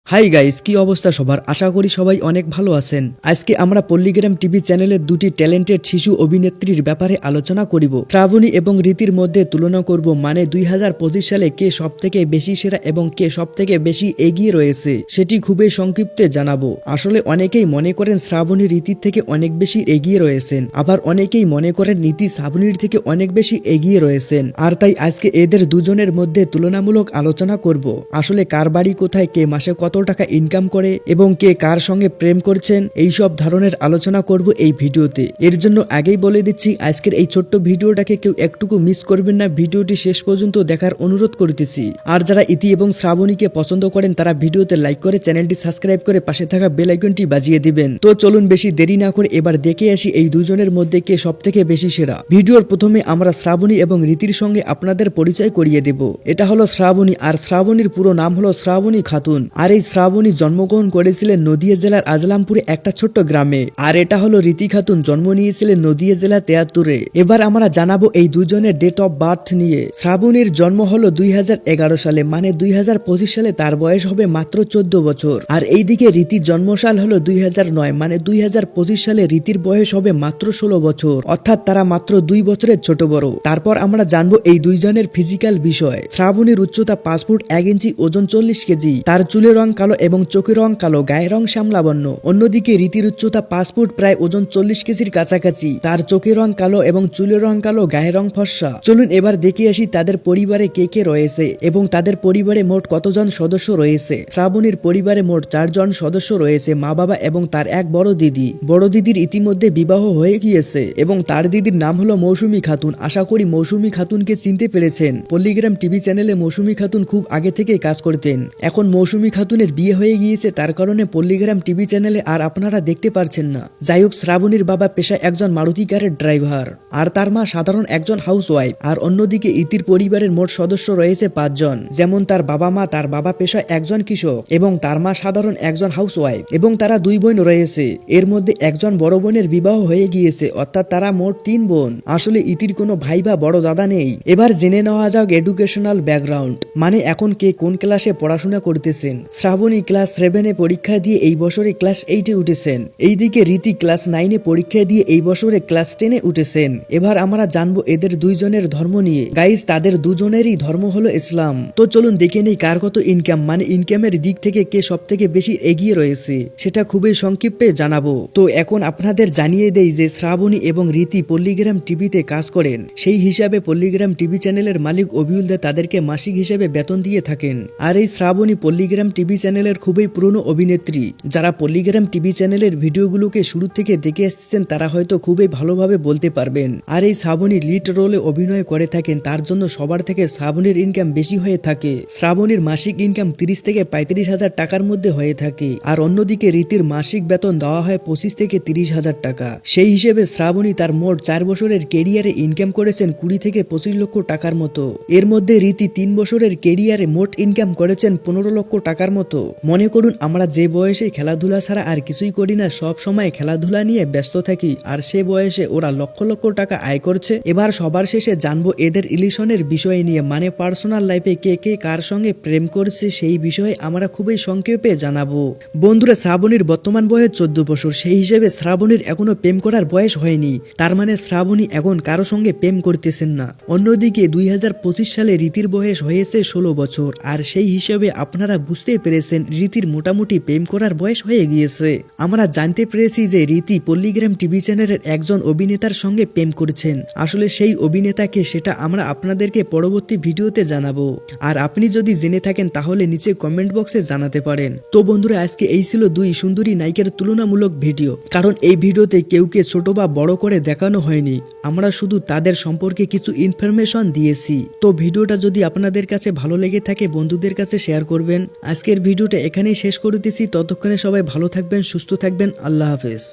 Hi guys, কি অবস্থা সবার? আশা করি সবাই অনেক ভালো আছেন। আজকে আমরা পল্লিগ্রাম টিভি চ্যানেলের দুটি ট্যালেন্টেড শিশু অভিনেত্রীর ব্যাপারে আলোচনা করিব। শ্রাবণী এবং রীতির মধ্যে তুলনা করব, মানে 2025 সালে কে সবথেকে বেশি সেরা এবং কে সবথেকে বেশি এগিয়ে রয়েছে সেটি খুবই সংক্ষিপ্তে জানাবো। আসলে অনেকেই মনে করেন শ্রাবণী রীতির থেকে অনেক বেশি এগিয়ে রয়েছেন, আবার অনেকেই মনে করেন রীতি শ্রাবণীর থেকে অনেক বেশি এগিয়ে রয়েছেন। আর তাই আজকে এদের দুজনের মধ্যে তুলনামূলক আলোচনা করব। আসলে কার বাড়ি কোথায়, কে মাসে কত টাকা ইনকাম করে এবং কে কার সঙ্গে প্রেম করছেন, এই সব ধরনের আলোচনা করব এই ভিডিওতে। এর জন্য আগেই বলে দিচ্ছি, আজকের এই ছোট্ট ভিডিওটাকে কেউ একটুকু মিস করবেন না, ভিডিওটি শেষ পর্যন্ত দেখার অনুরোধ করতেছি। আর যারা ইতি এবং শ্রাবণীকে পছন্দ করেন তারা ভিডিওতে লাইক করে চ্যানেলটি সাবস্ক্রাইব করে পাশে থাকা বেল আইকনটি বাজিয়ে দিবেন। তো চলুন বেশি দেরি না করে এবার দেখে আসি এই দুজনের মধ্যে কে সবথেকে বেশি সেরা। ভিডিওর প্রথমে আমরা শ্রাবণী এবং রীতির সঙ্গে আপনাদের পরিচয় করিয়ে দেব। এটা হলো শ্রাবণী, আর শ্রাবণীর পুরো নাম হলো শ্রাবণী খাতুন। আর এই শ্রাবণী জন্মগ্রহণ করেছিলেন নদিয়া জেলার আজলামপুরে একটা ছোট্ট গ্রামে। আর এটা হলো রীতি খাতুন, জন্ম নিয়েছিলেন নদিয়া জেলা তেয়াত্তরে। এবার আমরা জানাবো এই দুজনের ডেট অফ বার্থ নিয়ে। শ্রাবণীর জন্ম হলো 2011 সালে, মানে 2025 সালে তার বয়স হবে মাত্র 14 বছর। আর এইদিকে রীতির জন্মসাল হলো 2009, মানে 2025 সালে রীতির বয়স হবে মাত্র 16 বছর, অর্থাৎ তারা মাত্র 2 বছরের ছোট বড়। তারপর আমরা জানবো এই দুইজনের ফিজিক্যাল বিষয়। শ্রাবণীর উচ্চতা 5 ফুট 1 ইঞ্চি, ওজন 40 কেজি। তার চুলের রং কালো এবং চোখের রং কালো, গায়ের রং শ্যামলাবর্ণ। অন্যদিকে রীতির উচ্চতা 5 ফুট প্রায়, ওজন 40 কেজির কাছাকাছি। তার চোখের রং কালো এবং চুলের রং কালো, গায়ের রং ফর্সা। চলুন এবার দেখে আসি তাদের পরিবারে কে কে রয়েছে এবং তাদের পরিবারে মোট কতজন সদস্য রয়েছে। শ্রাবণীর পরিবারে মোট 4 জন সদস্য রয়েছে, মা বাবা এবং তার এক বড় দিদি। বড় দিদির ইতিমধ্যে বিবাহ হয়ে গিয়েছে এবং তার দিদির নাম হলো মৌসুমী খাতুন। আশা করি মৌসুমী খাতুনকে চিনতে পেরেছেন। পল্লিগ্রাম টিভি চ্যানেলে মৌসুমী খাতুন খুব আগে থেকে কাজ করতেন। এখন মৌসুমী খাতুনের বিয়ে হয়ে গিয়েছে, তার কারণে পল্লিগ্রাম টিভি চ্যানেলে আর আপনারা দেখতে পারছেন না। যাই হোক, শ্রাবণীর বাবা পেশায় একজন মারুতি কারের ড্রাইভার, আর তার মা সাধারণ একজন হাউস ওয়াইফ। আর অন্যদিকে ইতির পরিবারের মোট সদস্য রয়েছে 5 জন, যেমন তার বাবা মা, তার বাবা পেশায় একজন কৃষক এবং তার মা সাধারণ একজন হাউস ওয়াইফ, এবং তারা 2 বোন রয়েছে। এর মধ্যে একজন বড় বোনের বিবাহ হয়ে গিয়েছে, অর্থাৎ তারা মোট 3 বোন। আসলে ইতির কোনো ভাই বা বড় দাদা নেই। এবার জেনে নেওয়া যাক এডুকেশনাল ব্যাকগ্রাউন্ড, মানে এখন কে কোন ক্লাসে পড়াশোনা করতেছেন। শ্রাবণী ক্লাস 7-এ পরীক্ষা দিয়ে এই বছরে ক্লাস 8-এ উঠেছেন। এইদিকে রীতি ক্লাস 9-এ পরীক্ষা দিয়ে এই বছরে ক্লাস 10-এ উঠেছেন। এবার আমরা জানবো এদের দুইজনের ধর্ম নিয়ে। গাইজ, তাদের দুজনেরই ধর্ম হলো ইসলাম। তো চলুন দেখে নেই কার কত ইনকাম, মানে ইনকামের দিক থেকে কে সব থেকে বেশি এগিয়ে রয়েছে সেটা খুবই সংক্ষিপ্তে জানাবো। তো এখন আপনাদের জানিয়ে দেই যে শ্রাবণী এবং রীতি পল্লিগ্রাম টিভিতে কাজ করেন। সেই হিসাবে পল্লিগ্রাম টিভি চ্যানেলের মালিক অবিউল দা তাদেরকে মাসিক হিসেবে বেতন দিয়ে থাকেন। আর এই শ্রাবণী পল্লিগ্রাম টিভি চ্যানেলের খুবই পুরনো অভিনেত্রী। যারা পল্লিগ্রাম টিভি চ্যানেলের ভিডিওগুলোকে শুরু থেকে দেখে আসছেন তারা হয়তো খুবই ভালোভাবে বলতে পারবেন। আর এই শ্রাবণী লিড রোলে অভিনয় করে থাকেন, তার জন্য সবার থেকে শ্রাবণীর ইনকাম বেশি হয়ে থাকে। শ্রাবণীর মাসিক ইনকাম 30 থেকে 35 হাজার টাকার মধ্যে হয়ে থাকে। আর অন্যদিকে রীতির মাসিক বেতন দেওয়া হয় 25 থেকে 30 হাজার টাকা। সেই হিসেবে শ্রাবণী তার মোট 4 বছরের কেরিয়ারে ইনকাম করেছেন 20 থেকে 25 লক্ষ টাকার মতো। এর মধ্যে রীতি 3 বছরের কেরিয়ারে মোট ইনকাম করেছেন 15 লক্ষ টাকার মতো। মনে করুন আমরা যে বয়সে খেলাধুলা ছাড়া আর কিছুই করি না, সব সময় খেলাধুলা নিয়ে ব্যস্ত থাকি, আর সে বয়সে ওরা লক্ষ লক্ষ টাকা আয় করছে। এবার সবার শেষে জানবো এদের রিলেশনের বিষয় নিয়ে, মানে পার্সোনাল লাইফে কে কে কার সঙ্গে প্রেম করছে সেই বিষয়ে আমরা খুবই সংক্ষেপে জানাবো। বন্ধুরা, শ্রাবণীর বর্তমান বয়স 14 বছর, সেই হিসেবে শ্রাবণীর এখনো প্রেম করার বয়স হয়নি। তার মানে শ্রাবণী এখন কারো সঙ্গে প্রেম করতেছেন না। অন্যদিকে 2025 সালে রীতির বয়স হয়েছে 16 বছর, আর সেই হিসেবে আপনারা বুঝতে পেরেছেন রীতির মোটামুটি প্রেম করার বয়স হয়ে গিয়েছে। আমরা জানতে পেরেছি যে রীতি পল্লিগ্রাম টিভি চ্যানেলের একজন অভিনেতার সঙ্গে প্রেম করছেন। আসলে সেই অভিনেতাকে সেটা আমরা আপনাদেরকে পরবর্তী ভিডিওতে জানাবো। আর আপনি যদি জেনে থাকেন তাহলে নিচে কমেন্ট বক্সে জানাতে পারেন। তো বন্ধুরা, আজকে এই ছিল 2 সুন্দরী নায়িকার তুলনামূলক ভিডিও। কারণ এই ভিডিওতে কেউকে ছোট বা বড় করে দেখানো হয়নি, আমরা শুধু তাদের সম্পর্কে কিছু ইনফরমেশন দিয়েছি। তো ভিডিওটা যদি আপনাদের কাছে ভালো লেগে থাকে বন্ধুদের কাছে শেয়ার করবেন। আজকের ভিডিওটা এখানেই শেষ করে দিচ্ছি। ততক্ষণে সবাই ভালো থাকবেন, সুস্থ থাকবেন। আল্লাহ হাফেজ।